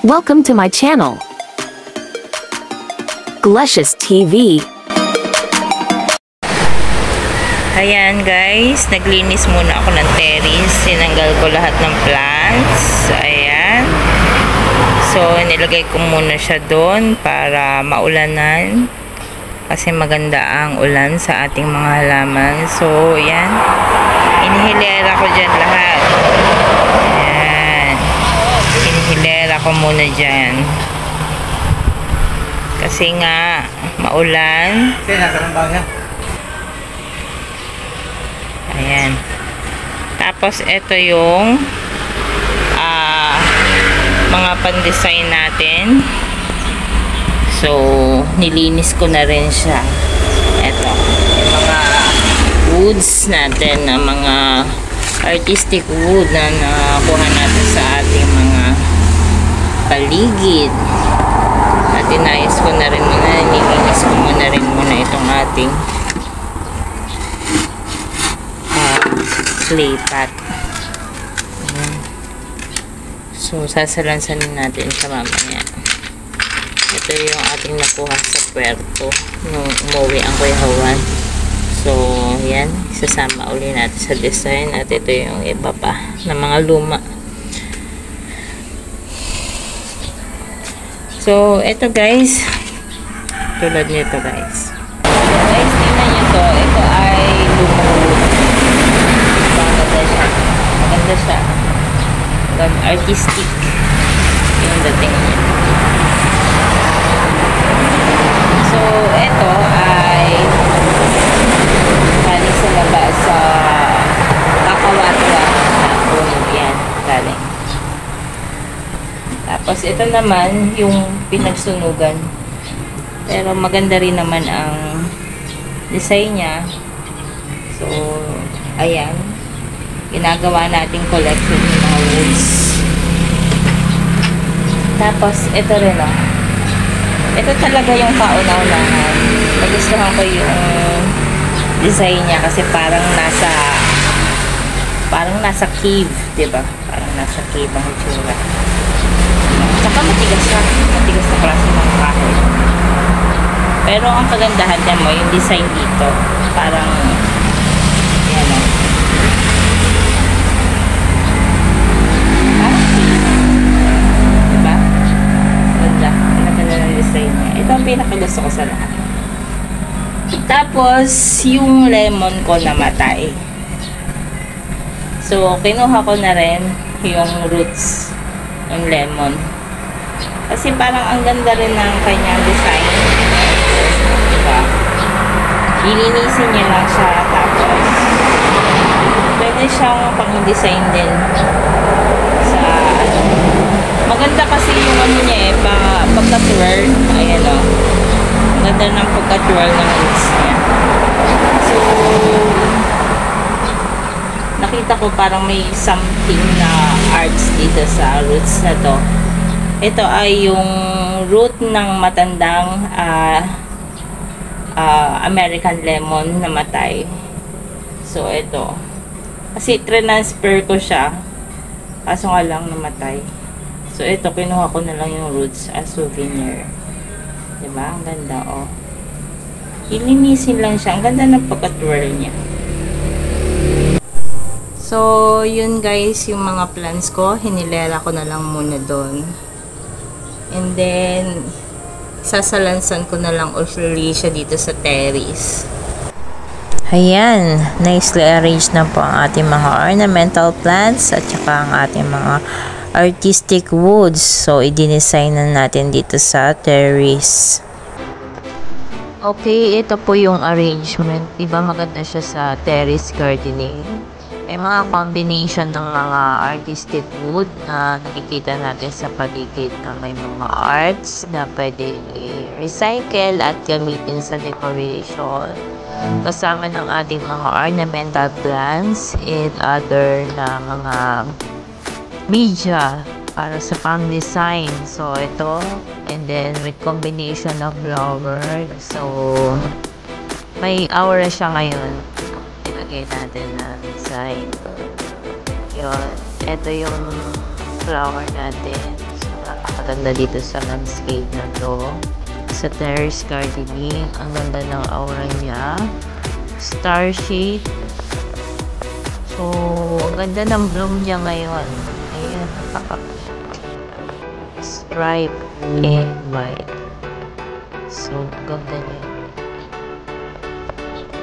Welcome to my channel, Glecious TV. Ayan guys, naglinis muna ako ng terrace. Sinanggal ko lahat ng plants. Ayan. So, nilagay ko muna siya doon para maulanan. Kasi maganda ang ulan sa ating mga halaman. So, ayan. Inihilera ko dyan lahat. Ayan. Inihilera ko muna dyan. Kasi nga, maulan. Ayan. Tapos, ito yung mga pan-design natin. So, nilinis ko na rin siya. Ito. Yung mga woods natin, na mga artistic wood na nakuha natin sa ating mga paligid. At inayos ko na rin muna. Nilinis ko muna rin muna itong ating clay pot. Ayan. So, sasalansanin natin siya mamaya. Ito yung ating nakuha sa puerto nung umuwi ang Kuya Hawan. So, yan. Isasama uli natin sa design. At ito yung iba pa na mga luma. So, ito guys. Tulad nito guys. Guys, tingnan nyo to. Ito ay luma. Maganda siya. Maganda siya. Artistic yung dating niya. So, ito ay galing sa labas sa Kakawatwa na puno yan. Galing. Tapos, ito naman yung pinagsunugan. Pero maganda rin naman ang design niya. So, ayan. Ginagawa nating collection ng mga woods. Tapos, ito rin o. Ito talaga yung kauna-unahan. Nagustuhan ko yung design niya kasi parang nasa cave, diba? Parang nasa cave ang itsura. Saka matigas siya. Matigas na klase ng kahoy. Pero ang kagandahan niya mo, yung design dito, parang yan o. Ito ang pinakagusto ko sa lahat. Tapos, yung lemon ko namatay. So, kinuha ko na rin yung roots ng lemon. Kasi parang ang ganda rin ng kanyang design. Diba? Lilinisin niya lang siya. Tapos, pwede siyang pang-design din sa maganda kasi yung ano niya eh, pagka-twirl. Ayan o. Maganda ng pagka-twirl ng roots niya. So, nakita ko parang may something na arts dito sa roots na to. Ito ay yung root ng matandang American lemon na matay. So, ito. Kasi transfer ko siya. Kaso nga lang namatay. So, ito, kinuha ko na lang yung roots as souvenir. Diba? Ang ganda, oh. Ilinisin lang siya. Ang ganda ng pagka-twirl niya. So, yun guys, yung mga plants ko, hinilera ko na lang muna doon. And then, sasalansan ko na lang usually siya dito sa terrace. Ayan, nicely arranged na po ang ating mga ornamental plants at saka ang ating mga artistic woods. So, i-design na natin dito sa terrace. Okay, ito po yung arrangement. Diba maganda siya sa terrace gardening. May mga combination ng mga artistic wood na nakikita natin sa paligid na may mga arts na pwede i-recycle at gamitin sa decoration. Kasama ng ating mga ornamental plants and other na mga media para sa pang-design. So, ito. And then, with combination of flower. So, may aura siya ngayon. Ilagay natin na design. Yun. Ito yung flower natin. So, maganda dito sa landscape na to. Sa terrace gardening, ang ganda ng aura niya. Star shade. So, ang ganda ng bloom niya ngayon. Ayan, stripe and white. So, ganda niya.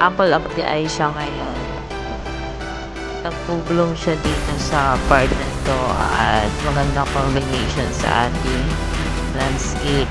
Apple of the eye siya ngayon. Nagpo-bloom siya dito sa part na to at maganda combination sa ating landscape.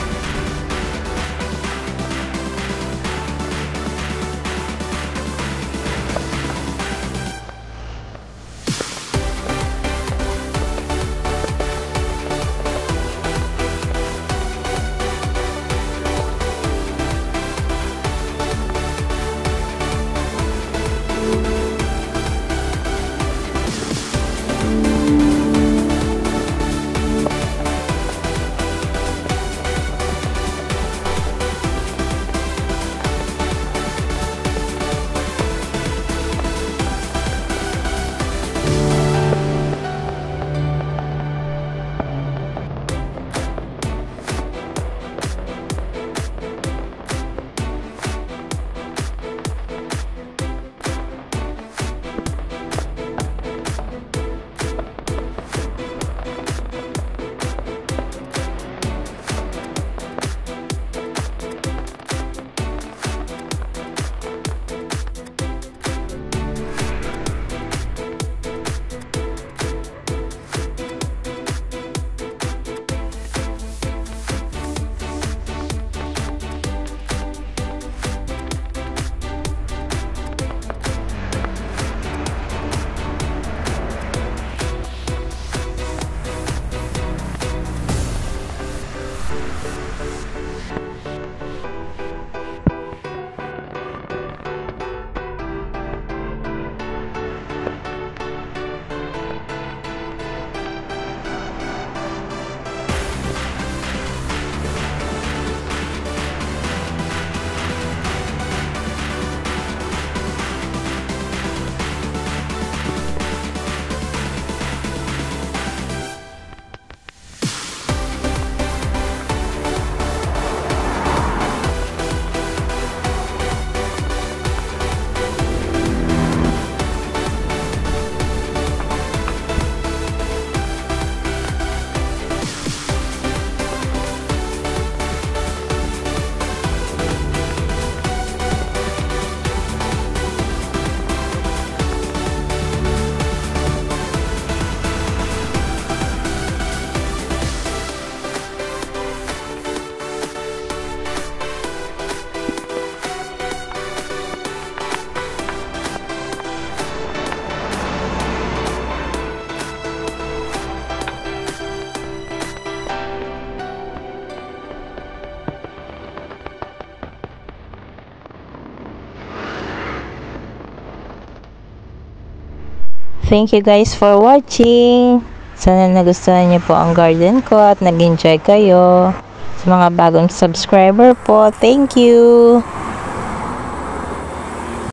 Thank you guys for watching. Sana nagustuhan niyo po ang garden ko at nag-enjoy kayo. Sa mga bagong subscriber po, thank you.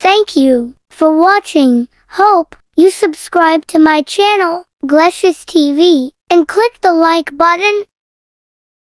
Thank you for watching. Hope you subscribe to my channel, Glecious TV, and click the like button